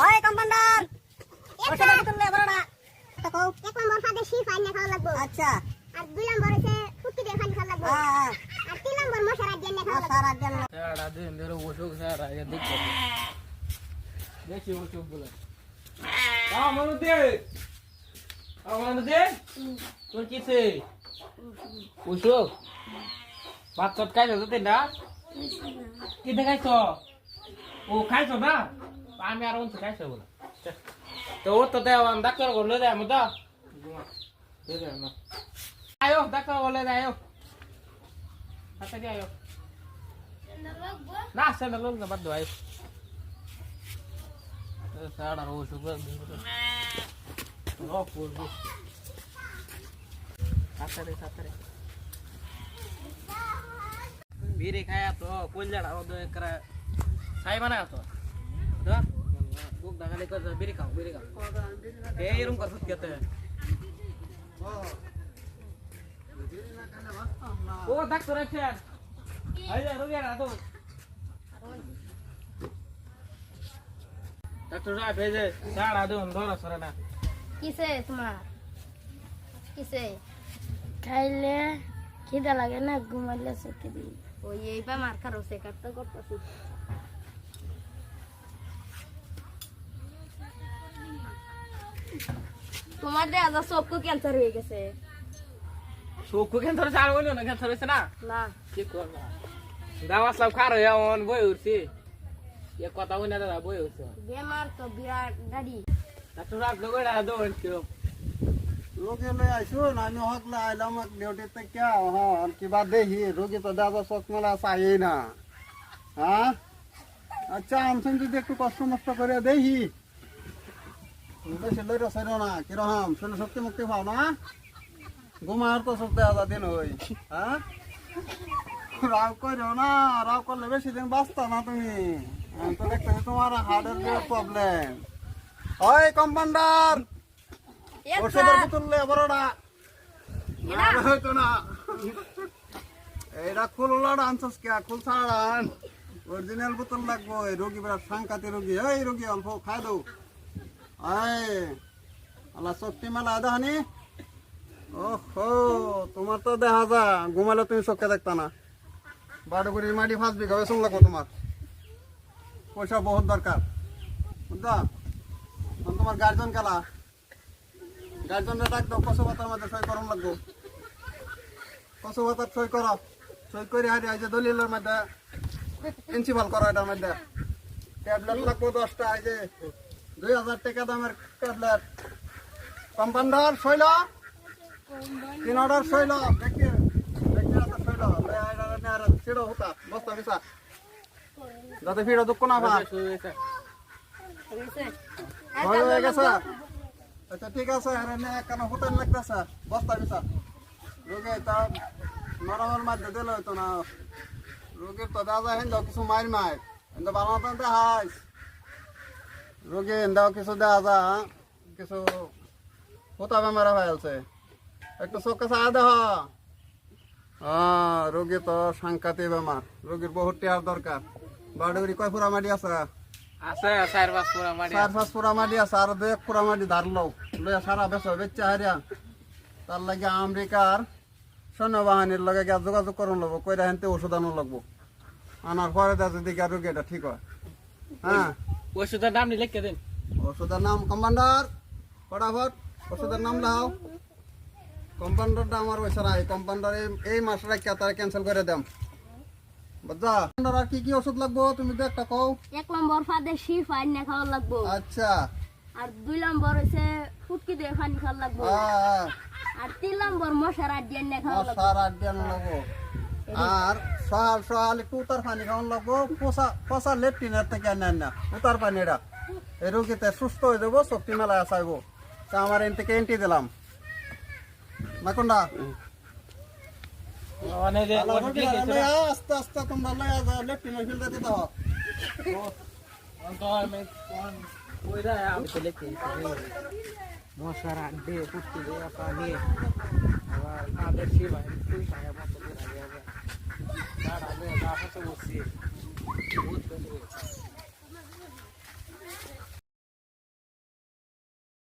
ওই কম্পাউন্ডার ওটা তুললে বড়টা তো এক নম্বর ফাদে শি ফাইন না খাওয়া লাগবো। আচ্ছা আর দুই নম্বর হচ্ছে ফুটকি দিয়ে ফাইন খাওয়া লাগবো। হ্যাঁ আর তিন নম্বর মশার দিয়ে খাওয়া লাগবো। সারা দিন সারা দিন ধরে ওষুধ সারা এ দিক করে দেখি ওষুধ বলে আমানুদে তোর কিসে ওষুধ ভাত চট খাইছো তো না কি দেখাইছ ও খাইছো না আমি আর অন্য খাইছো বলে তো ও তো দেওয়া ডাক্তার বললে দেয় আমি তো আয়ো ডাক্তার বলে দেয় আয়ো হাতে দিয়ে আয়ো না সে না লোক না বাদ দো আয়ো সারা ওষুধ ও করবো সাতরে বিড়ি খায়া তো কইলাড়া ও দে করে খাই মানে তো দা খুব দাগালে করে বিড়ি খাও এই রুম কর কেতে ও ডাক্তার আছে আই যা রোগী না তো ডাক্তার যা ভেজে সাড়া দে ধরা সরে না কিসে তোমার কিসে খাইলে খিদা লাগে না ঘুমাইলে চোখে দিই ওই এইবা মার খারো সে কাটতে করতেছি তোমার দে আজ সবকো ক্যান্সার হয়ে গেছে চোখু ক্যান্সার ছাড় বলো না ক্যান্সার হয়েছে না না কি করবা দাওয়া সব খারো এমন বই উঠছি এ কথা বলে দাদা বই উঠছে বেমার তো বিরাট গাড়ি ডাক্তার রাত লগড়া দোন কেউ লোকে লই আইসুন আমি হকলে আইলাম ডিউটি থেকে হ্যাঁ কিবা দেখি রোগী তো দাদা চশমালা চাই না হ্যাঁ আচ্ছা আমছেন যদি একটু কষ্ট মষ্ট করে দেখি বেশি লইরা চাইল না কিরকম শরীর শক্তি মুক্তি পাও না ঘুমার তো সব দেওয়া দিন হই হ্যাঁ রাগ করো না রাগ করলে বেশি দিন বাঁচতা না তুমি আমি তো দেখতেছি তোমার হার্টের প্রবলেম ওই কম্পাউন্ডার ওষুধের বোতল লে বড়টা আর হয়তো না এইটা খুললাটা আনছস কে খুল ছাড়ান অরিজিনাল বোতল লাগবো এই রোগী বিরাট সাংঘাতিক রোগী এই রোগী অল্প খাই দাও এই আল্লাহ শক্তি মেলা দেখানি ওহো তোমার তো দেখা যা ঘুমালে তুমি চোখে দেখতা না বাড়ি মাটি 5 বিঘা বেসন লাগবো তোমার পয়সা বহুত দরকার বুঝলা তোমার গার্জন খেলা গার্জনরা ডাক দাও কসু ভাতার মধ্যে সই করম লাগবো কসু ভাতার সই করো সই করে হারি আজ দলিলের মধ্যে প্রিন্সিপাল করো এটার মধ্যে ট্যাবলেট লাগবো 10টা এই যে 2000 টাকা দামের tablet compounder soil 3 order soil দেখি সইল ছিড়ো হতা বস্তা বিছা যাতে ফিরো দুঃখ না পা হয়ে গেছে আচ্ছা ঠিক আছে কেন হোটেল লাগতেছে বস্তা বিছা রোগী তা নরমের মধ্যে দিলে হইতো না রোগীর তো দাদা হেন কিছু মার কিন্তু বানাতে দেখাইস রোগী হেন্দাও কিছু দেওয়া যা কিছু হোতা বেমারা হয়ে আছে একটু চোখে চা দেহ রোগী তো সাংঘাতিক বেমার রোগীর বহুত টিয়ার দরকার বাড়ি কয় ফুরা মাটি আছে আছে 4-5 পুরা মারি 4-5 পুরা মাটি আছে আর 2-1 পুরা মাটি ধার লও লইয়া সারা বেচা হারিয়া তার লাগে আমেরিকার সৈন্যবাহিনীর লগে গিয়া যোগাযোগ করুন লাগবো কইরা হেনতে ওষুধ আনো লাগবো আনার পরে দেখা যদি রোগী এটা ঠিক হয় হ্যাঁ ওষুধের নাম নি লিখে দেন ওষুধের নাম কম্পাউন্ডার ফটাফট ওষুধের নাম লাও কম্পাউন্ডারটা আমার পয়সা নাই কম্পাউন্ডার এই মাস রাখিয়া তারা ক্যান্সেল করে দেম বুঝা আর কি কি ওষুধ লাগবো তুমি তো একটা কও এক নম্বর ফাদে শি ফাইন না খাওয়া লাগবো আচ্ছা আর দুই নম্বর হচ্ছে ফুটকি দিয়ে ফাইন খাওয়া লাগবো আর তিন নম্বর মশার দিয়ে না খাওয়া লাগবো সার আট দিন লাগবো আর সহাল একটু উতার পানি খাওয়ান লাগবো পচা লেট্রিনের থেকে নেন না উতার পানিটা এই রোগীতে সুস্থ হয়ে যাবো শক্তি মেলায় আসাইবো তা আমার এন থেকে এন্ট্রি দিলাম মাকুন্ডা অনেক আস্তে আস্তে তোমরা লয়া যাও লেট্রিনের ফিল্টার দিতে হবে তো আমি ওইটা আমি তো লিখে মশার আড্ডে পুষ্টি দিয়ে পানি আবার তাদের সেবা তুই খায় মতো করে আগে তার আগে গাছ আছে বসে বহুত